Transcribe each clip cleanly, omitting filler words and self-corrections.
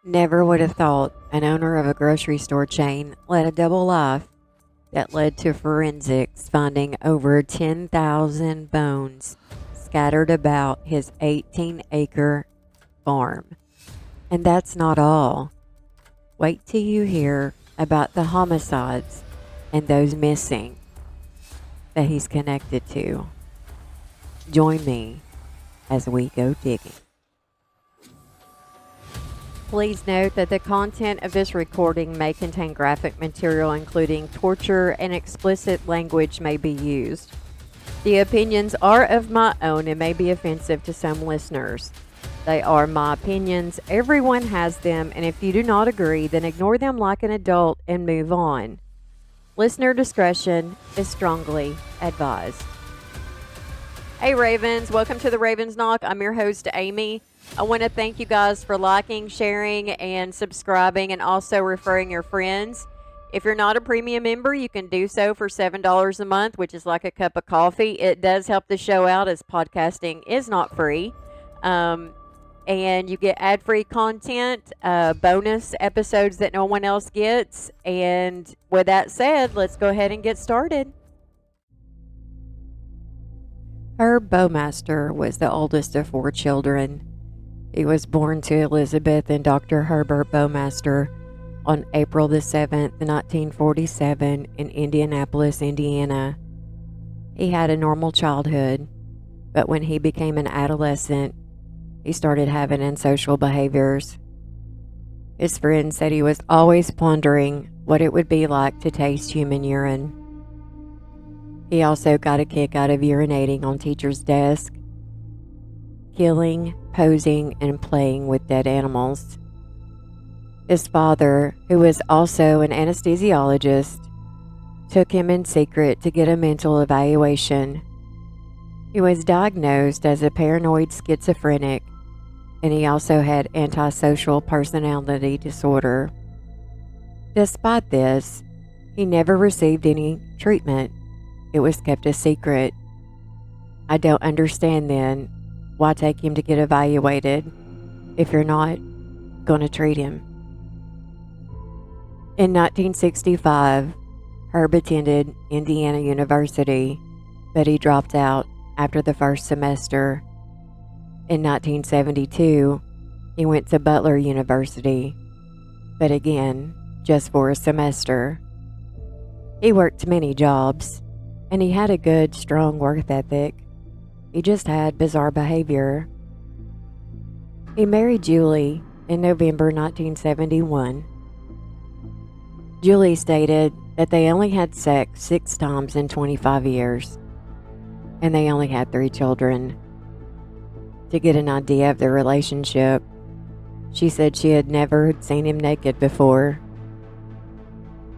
Never would have thought an owner of a grocery store chain led a double life that led to forensics finding over 10,000 bones scattered about his 18-acre farm. And that's not all. Wait till you hear about the homicides and those missing that he's connected to. Join me as we go digging. Please note that the content of this recording may contain graphic material, including torture, and explicit language may be used. The opinions are of my own and may be offensive to some listeners. They are my opinions. Everyone has them, and if you do not agree, then ignore them like an adult and move on. Listener discretion is strongly advised. Hey Ravens, welcome to the Ravens Knock. I'm your host, Amy. I want to thank you guys for liking, sharing, and subscribing, and also referring your friends. If you're not a premium member, you can do so for $7 a month, which is like a cup of coffee. It does help the show out, as podcasting is not free. And you get ad-free content, bonus episodes that no one else gets. And with that said, let's go ahead and get started. Herb Bowmaster was the oldest of 4 children. He was born to Elizabeth and Dr. Herbert Bowmaster on April the 7th, 1947 in Indianapolis, Indiana. He had a normal childhood, but when he became an adolescent, he started having antisocial behaviors. His friends said he was always pondering what it would be like to taste human urine. He also got a kick out of urinating on teachers' desks, killing, posing, and playing with dead animals. His father, who was also an anesthesiologist, took him in secret to get a mental evaluation. He was diagnosed as a paranoid schizophrenic, and he also had antisocial personality disorder. Despite this, he never received any treatment. It was kept a secret. I don't understand then. Why take him to get evaluated if you're not going to treat him? In 1965, Herb attended Indiana University, but he dropped out after the first semester. In 1972, he went to Butler University, but again, just for a semester. He worked many jobs, and he had a good, strong work ethic. He just had bizarre behavior. He married Julie in November 1971. Julie stated that they only had sex 6 times in 25 years, and they only had 3 children. To get an idea of their relationship, she said she had never seen him naked before.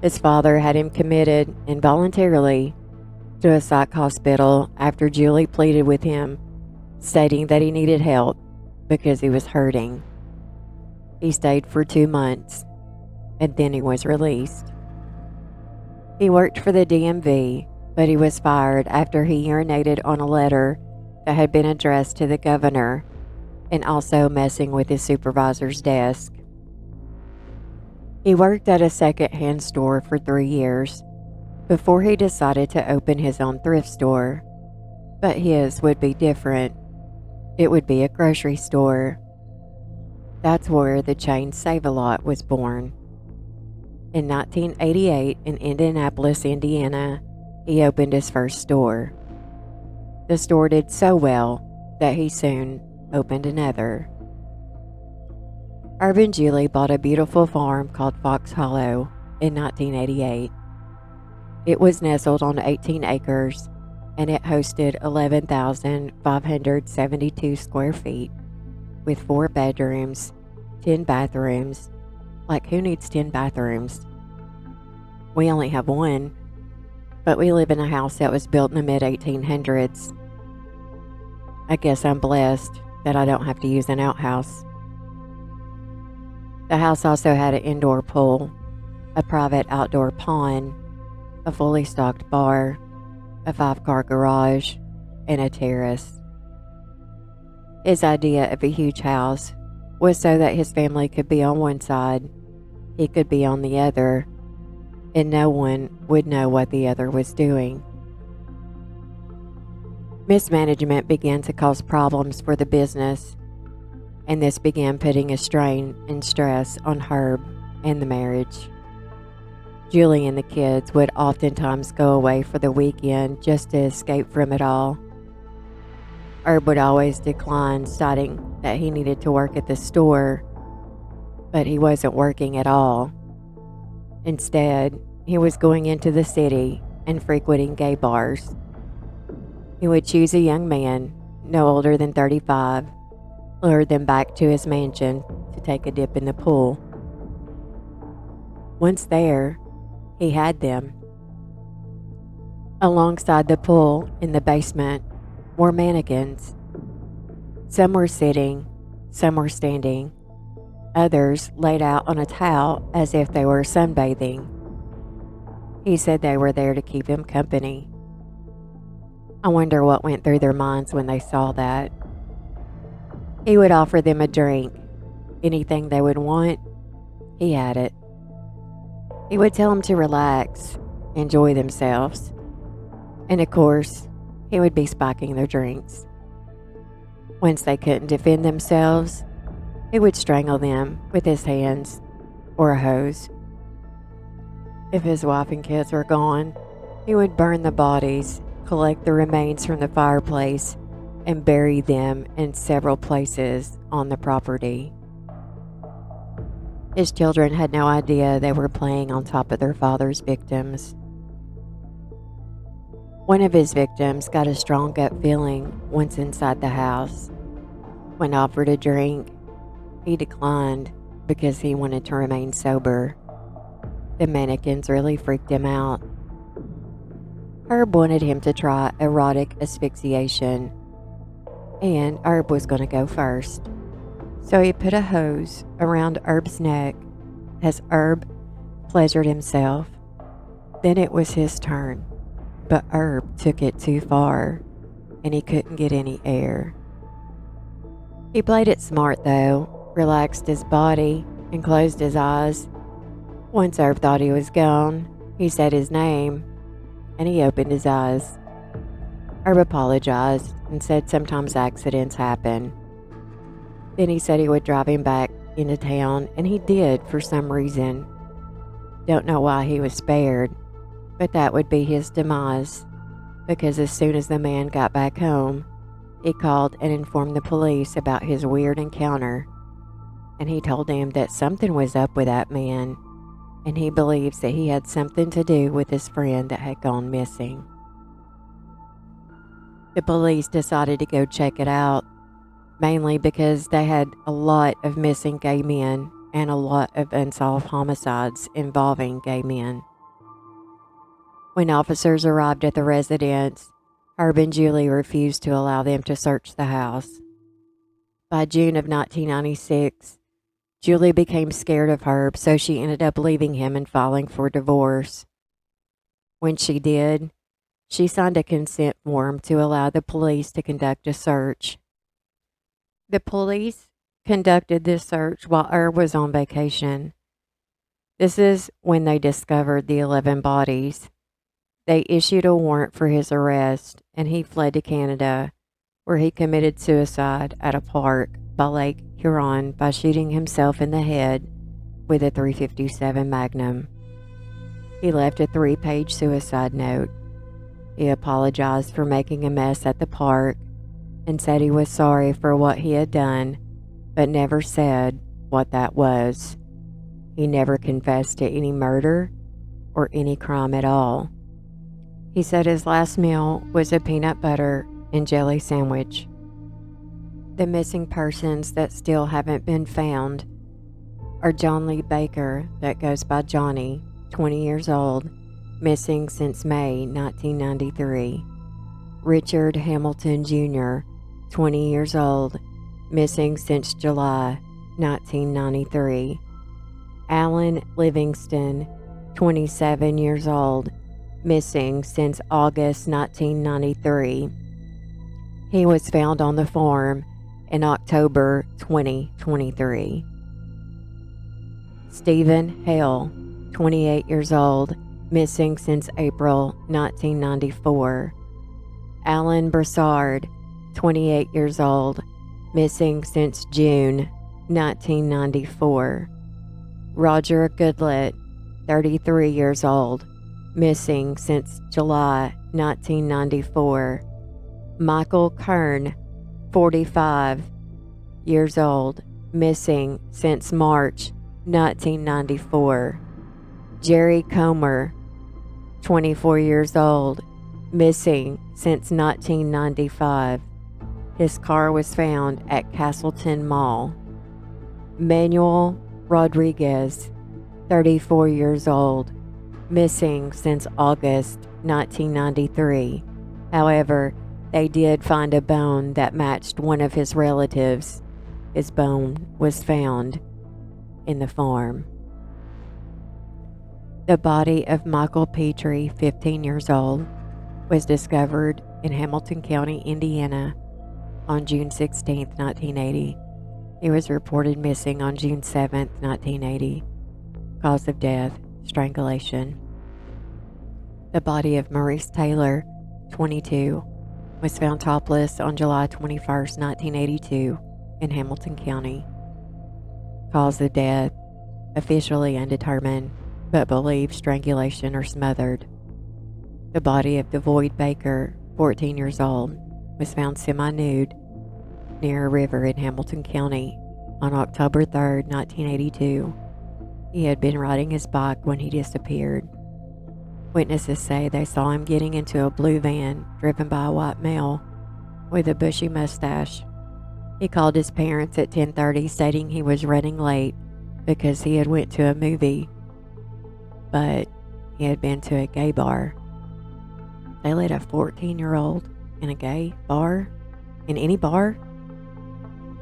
His father had him committed involuntarily to a psych hospital after Julie pleaded with him, stating that he needed help because he was hurting. He stayed for 2 months, and then he was released. He worked for the DMV, but he was fired after he urinated on a letter that had been addressed to the governor and also messing with his supervisor's desk. He worked at a second-hand store for 3 years before he decided to open his own thrift store, but his would be different. It would be a grocery store. That's where the chain Save-A-Lot was born. In 1988, in Indianapolis, Indiana, he opened his first store. The store did so well that he soon opened another. Herb and Julie bought a beautiful farm called Fox Hollow in 1988. It was nestled on 18 acres, and it hosted 11,572 square feet with 4 bedrooms, 10 bathrooms. Like, who needs 10 bathrooms? We only have 1, but we live in a house that was built in the mid-1800s. I guess I'm blessed that I don't have to use an outhouse. The house also had an indoor pool, a private outdoor pond, a fully stocked bar, a 5-car garage, and a terrace. His idea of a huge house was so that his family could be on one side, he could be on the other, and no one would know what the other was doing. Mismanagement began to cause problems for the business, and this began putting a strain and stress on Herb and the marriage. Julie and the kids would oftentimes go away for the weekend just to escape from it all. Herb would always decline, citing that he needed to work at the store, but he wasn't working at all. Instead, he was going into the city and frequenting gay bars. He would choose a young man, no older than 35, lure them back to his mansion to take a dip in the pool. Once there, he had them. Alongside the pool in the basement were mannequins. Some were sitting, some were standing, others laid out on a towel as if they were sunbathing. He said they were there to keep him company. I wonder what went through their minds when they saw that. He would offer them a drink. Anything they would want, he had it. He would tell them to relax, enjoy themselves. And of course, he would be spiking their drinks. Once they couldn't defend themselves, he would strangle them with his hands or a hose. If his wife and kids were gone, he would burn the bodies, collect the remains from the fireplace, and bury them in several places on the property. His children had no idea they were playing on top of their father's victims. One of his victims got a strong gut feeling once inside the house. When offered a drink, he declined because he wanted to remain sober. The mannequins really freaked him out. Herb wanted him to try erotic asphyxiation, and Herb was going to go first. So he put a hose around Herb's neck as Herb pleasured himself. Then it was his turn, but Herb took it too far, and he couldn't get any air. He played it smart though, relaxed his body, and closed his eyes. Once Herb thought he was gone, he said his name, and he opened his eyes. Herb apologized and said sometimes accidents happen. Then he said he would drive him back into town, and he did for some reason. Don't know why he was spared, but that would be his demise, because as soon as the man got back home, he called and informed the police about his weird encounter, and he told them that something was up with that man, and he believes that he had something to do with his friend that had gone missing. The police decided to go check it out, mainly because they had a lot of missing gay men and a lot of unsolved homicides involving gay men. When officers arrived at the residence, Herb and Julie refused to allow them to search the house. By June of 1996, Julie became scared of Herb, so she ended up leaving him and filing for divorce. When she did, she signed a consent form to allow the police to conduct a search. The police conducted this search while Herb was on vacation. This is when they discovered the 11 bodies. They issued a warrant for his arrest, and he fled to Canada, where he committed suicide at a park by Lake Huron by shooting himself in the head with a .357 Magnum. He left a 3-page suicide note. He apologized for making a mess at the park and said he was sorry for what he had done, but never said what that was. He never confessed to any murder or any crime at all. He said his last meal was a peanut butter and jelly sandwich. The missing persons that still haven't been found are John Lee Baker, that goes by Johnny, 20 years old, missing since May 1993. Richard Hamilton Jr., 20 years old, missing since July 1993. Alan Livingston, 27 years old, missing since August 1993. He was found on the farm in October 2023. Stephen Hale, 28 years old, missing since April 1994. Alan Broussard, 28 years old, missing since June 1994. Roger Goodlett, 33 years old, missing since July 1994. Michael Kern, 45 years old, missing since March 1994. Jerry Comer, 24 years old, missing since 1995. His car was found at Castleton Mall. Manuel Rodriguez, 34 years old, missing since August 1993. However, they did find a bone that matched one of his relatives. His bone was found in the farm. The body of Michael Petrie, 15 years old, was discovered in Hamilton County, Indiana on June 16, 1980. He was reported missing on June 7, 1980. Cause of death, strangulation. The body of Maurice Taylor, 22, was found topless on July 21, 1982 in Hamilton County. Cause of death, officially undetermined, but believed strangulation or smothered. The body of Devoid Baker, 14 years old, was found semi-nude near a river in Hamilton County on October 3, 1982. He had been riding his bike when he disappeared. Witnesses say they saw him getting into a blue van driven by a white male with a bushy mustache. He called his parents at 10:30 stating he was running late because he had went to a movie, but he had been to a gay bar. They let a 14-year-old in a gay bar? In any bar?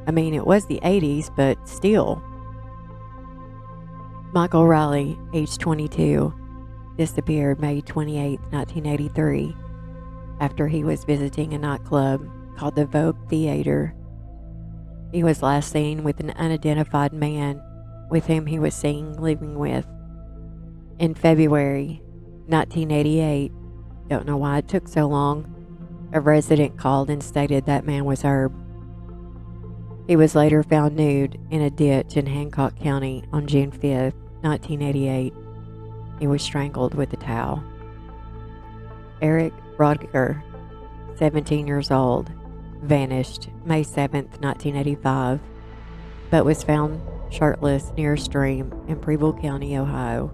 I mean, it was the 80s, but still. Michael Riley, age 22, disappeared May 28, 1983, after he was visiting a nightclub called the Vogue Theater. He was last seen with an unidentified man with whom he was seen living with. In February 1988, don't know why it took so long, a resident called and stated that man was Herb. He was later found nude in a ditch in Hancock County on June 5, 1988. He was strangled with a towel. Eric Rodger, 17 years old, vanished May 7, 1985, but was found shirtless near a stream in Preble County, Ohio.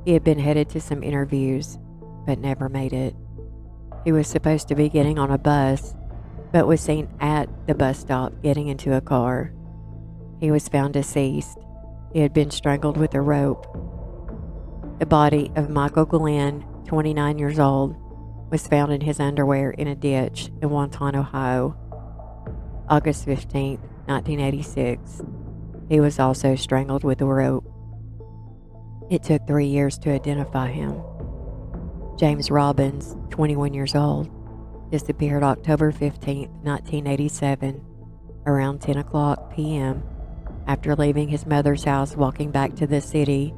He had been headed to some interviews, but never made it. He was supposed to be getting on a bus, but was seen at the bus stop getting into a car. He was found deceased. He had been strangled with a rope. The body of Michael Glenn, 29 years old, was found in his underwear in a ditch in Wonton, Ohio, August 15, 1986. He was also strangled with a rope. It took 3 years to identify him. James Robbins, 21 years old, disappeared October 15, 1987, around 10 o'clock p.m. after leaving his mother's house walking back to the city.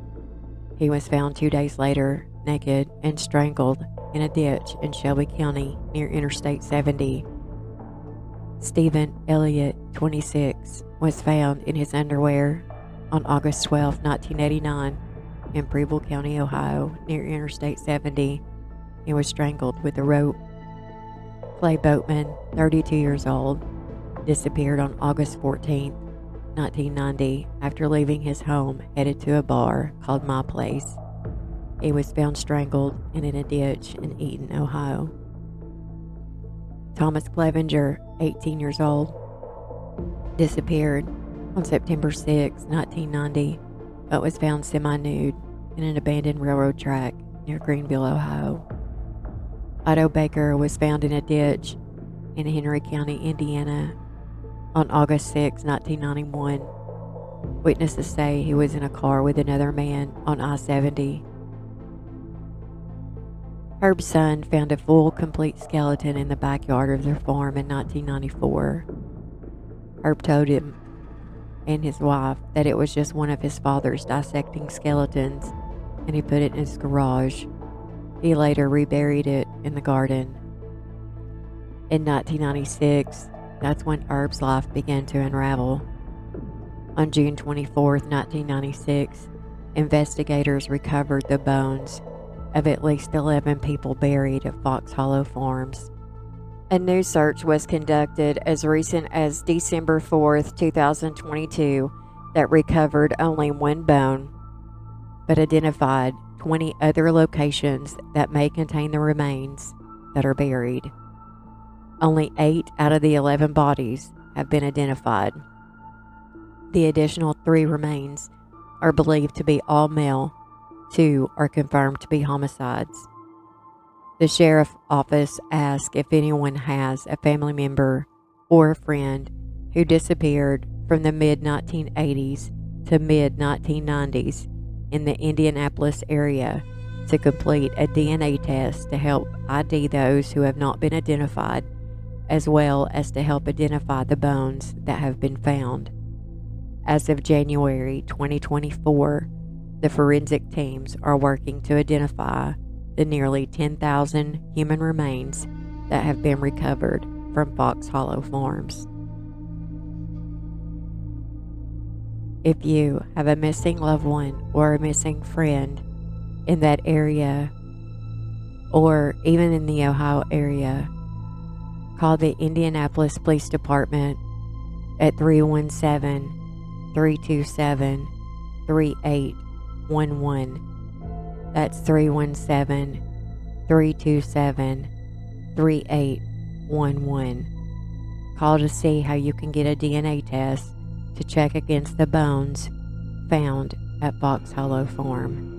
He was found 2 days later, naked and strangled in a ditch in Shelby County near Interstate 70. Stephen Elliott, 26, was found in his underwear on August 12, 1989 in Preble County, Ohio near Interstate 70. He was strangled with a rope. Clay Boatman, 32 years old, disappeared on August 14, 1990 after leaving his home headed to a bar called My Place. He was found strangled and in a ditch in Eaton, Ohio. Thomas Clevenger, 18 years old, disappeared on September 6, 1990, but was found semi-nude in an abandoned railroad track near Greenville, Ohio. Otto Baker was found in a ditch in Henry County, Indiana on August 6, 1991. Witnesses say he was in a car with another man on I-70. Herb's son found a full, complete skeleton in the backyard of their farm in 1994. Herb told him and his wife that it was just one of his father's dissecting skeletons, and he put it in his garage. He later reburied it in the garden. In 1996, that's when Herb's life began to unravel. On June 24th, 1996, investigators recovered the bones of at least 11 people buried at Fox Hollow Farms. A new search was conducted as recent as December 4th, 2022, that recovered only one bone, but identified 20 other locations that may contain the remains that are buried. Only 8 out of the 11 bodies have been identified. The additional 3 remains are believed to be all male. 2 are confirmed to be homicides. The sheriff's office asked if anyone has a family member or a friend who disappeared from the mid-1980s to mid-1990s in the Indianapolis area to complete a DNA test to help ID those who have not been identified, as well as to help identify the bones that have been found. As of January 2024, the forensic teams are working to identify the nearly 10,000 human remains that have been recovered from Fox Hollow Farms. If you have a missing loved one or a missing friend in that area, or even in the Ohio area, call the Indianapolis Police Department at 317-327-3811. That's 317-327-3811. Call to see how you can get a DNA test to check against the bones found at Fox Hollow Farm.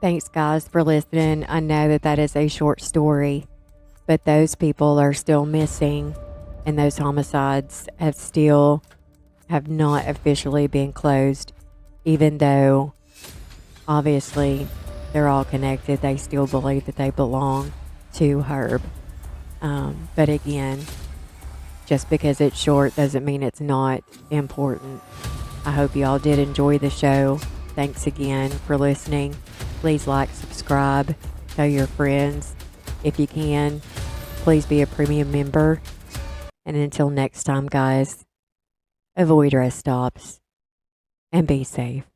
Thanks, guys, for listening. I know that is a short story, but those people are still missing, and those homicides have not officially been closed, even though obviously they're all connected. They still believe that they belong to Herb. But again, just because it's short doesn't mean it's not important. I hope you all did enjoy the show. Thanks again for listening. Please like, subscribe, tell your friends. If you can, please be a premium member. And until next time, guys, avoid rest stops and be safe.